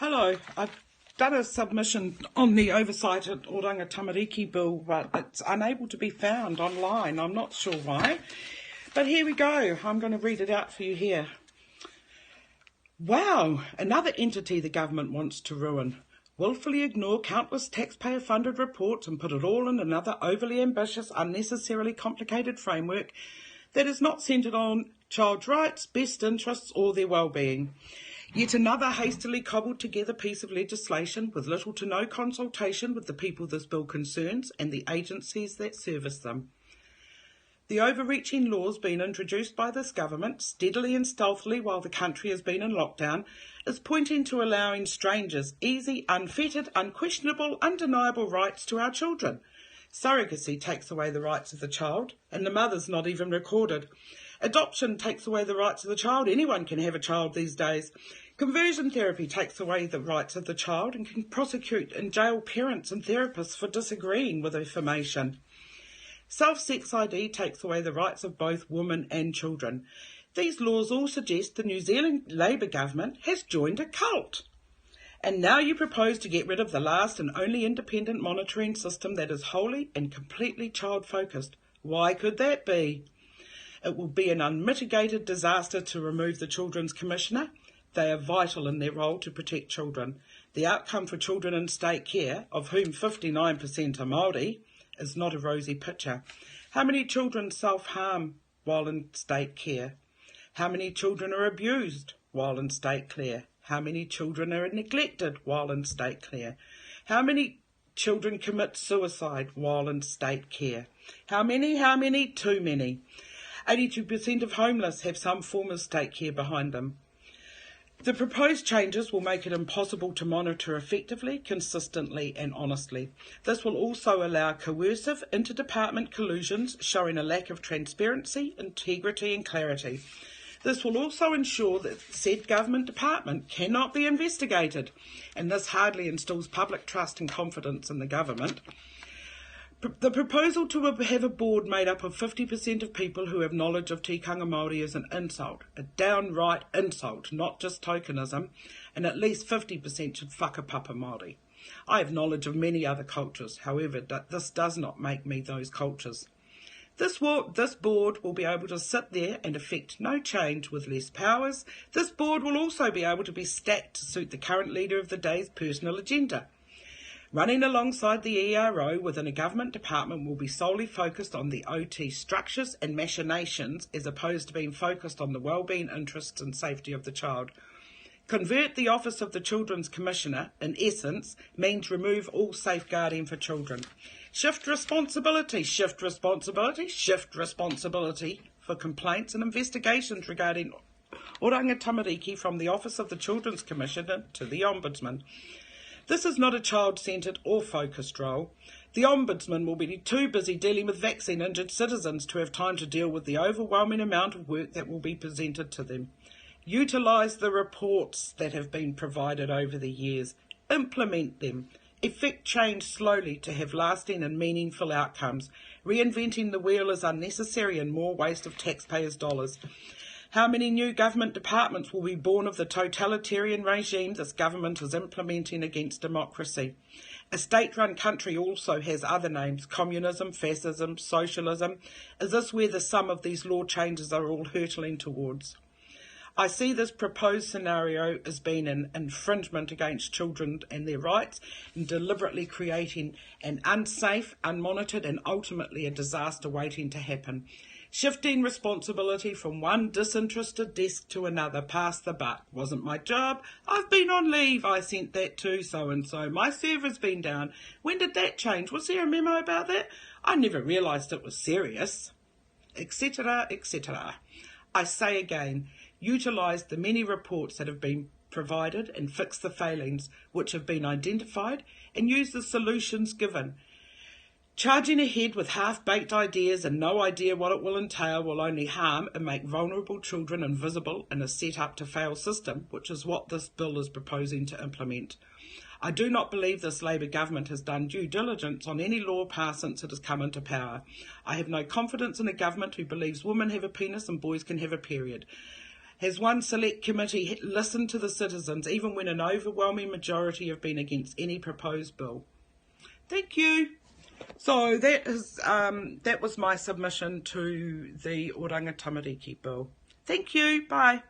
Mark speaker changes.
Speaker 1: Hello, I've done a submission on the oversight at Oranga Tamariki bill, but it's unable to be found online. I'm not sure why. But here we go. I'm going to read it out for you here. Wow, another entity the government wants to ruin. Willfully ignore countless taxpayer-funded reports and put it all in another overly ambitious, unnecessarily complicated framework that is not centred on child rights, best interests or their well-being. Yet another hastily cobbled together piece of legislation with little to no consultation with the people this bill concerns and the agencies that service them. The overreaching laws being introduced by this government, steadily and stealthily while the country has been in lockdown, is pointing to allowing strangers easy, unfettered, unquestionable, undeniable rights to our children. Surrogacy takes away the rights of the child, and the mother's not even recorded. Adoption takes away the rights of the child. Anyone can have a child these days. Conversion therapy takes away the rights of the child and can prosecute and jail parents and therapists for disagreeing with information. Self-sex ID takes away the rights of both women and children. These laws all suggest the New Zealand Labour government has joined a cult. And now you propose to get rid of the last and only independent monitoring system that is wholly and completely child-focused. Why could that be? It will be an unmitigated disaster to remove the Children's Commissioner. They are vital in their role to protect children. The outcome for children in state care, of whom 59% are Māori, is not a rosy picture. How many children self-harm while in state care? How many children are abused while in state care? How many children are neglected while in state care? How many children commit suicide while in state care? How many? Too many. 82% of homeless have some form of state care behind them. The proposed changes will make it impossible to monitor effectively, consistently and honestly. This will also allow coercive interdepartment collusions showing a lack of transparency, integrity and clarity. This will also ensure that said government department cannot be investigated, and this hardly instills public trust and confidence in the government. The proposal to have a board made up of 50% of people who have knowledge of tikanga Māori is an insult, a downright insult, not just tokenism, and at least 50% should whakapapa Māori. I have knowledge of many other cultures, however, this does not make me those cultures. This board will be able to sit there and effect no change with less powers. This board will also be able to be stacked to suit the current leader of the day's personal agenda. Running alongside the ERO within a government department will be solely focused on the OT structures and machinations as opposed to being focused on the wellbeing, interests and safety of the child. Convert the Office of the Children's Commissioner, in essence, means remove all safeguarding for children. Shift responsibility for complaints and investigations regarding Oranga Tamariki from the Office of the Children's Commissioner to the Ombudsman. This is not a child-centred or focused role. The Ombudsman will be too busy dealing with vaccine-injured citizens to have time to deal with the overwhelming amount of work that will be presented to them. Utilise the reports that have been provided over the years. Implement them. Effect change slowly to have lasting and meaningful outcomes. Reinventing the wheel is unnecessary and more waste of taxpayers' dollars. How many new government departments will be born of the totalitarian regimes this government is implementing against democracy? A state-run country also has other names: communism, fascism, socialism. Is this where the sum of these law changes are all hurtling towards? I see this proposed scenario as being an infringement against children and their rights and deliberately creating an unsafe, unmonitored and ultimately a disaster waiting to happen. Shifting responsibility from one disinterested desk to another. Pass the buck. Wasn't my job. I've been on leave. I sent that to so-and-so. My server's been down. When did that change? Was there a memo about that? I never realised it was serious. Etc., etc. I say again, utilise the many reports that have been provided and fix the failings which have been identified and use the solutions given. Charging ahead with half-baked ideas and no idea what it will entail will only harm and make vulnerable children invisible in a set-up-to-fail system, which is what this bill is proposing to implement. I do not believe this Labour government has done due diligence on any law passed since it has come into power. I have no confidence in a government who believes women have a penis and boys can have a period. Has one select committee listened to the citizens, even when an overwhelming majority have been against any proposed bill? Thank you. So that was my submission to the Oranga Tamariki bill. Thank you. Bye.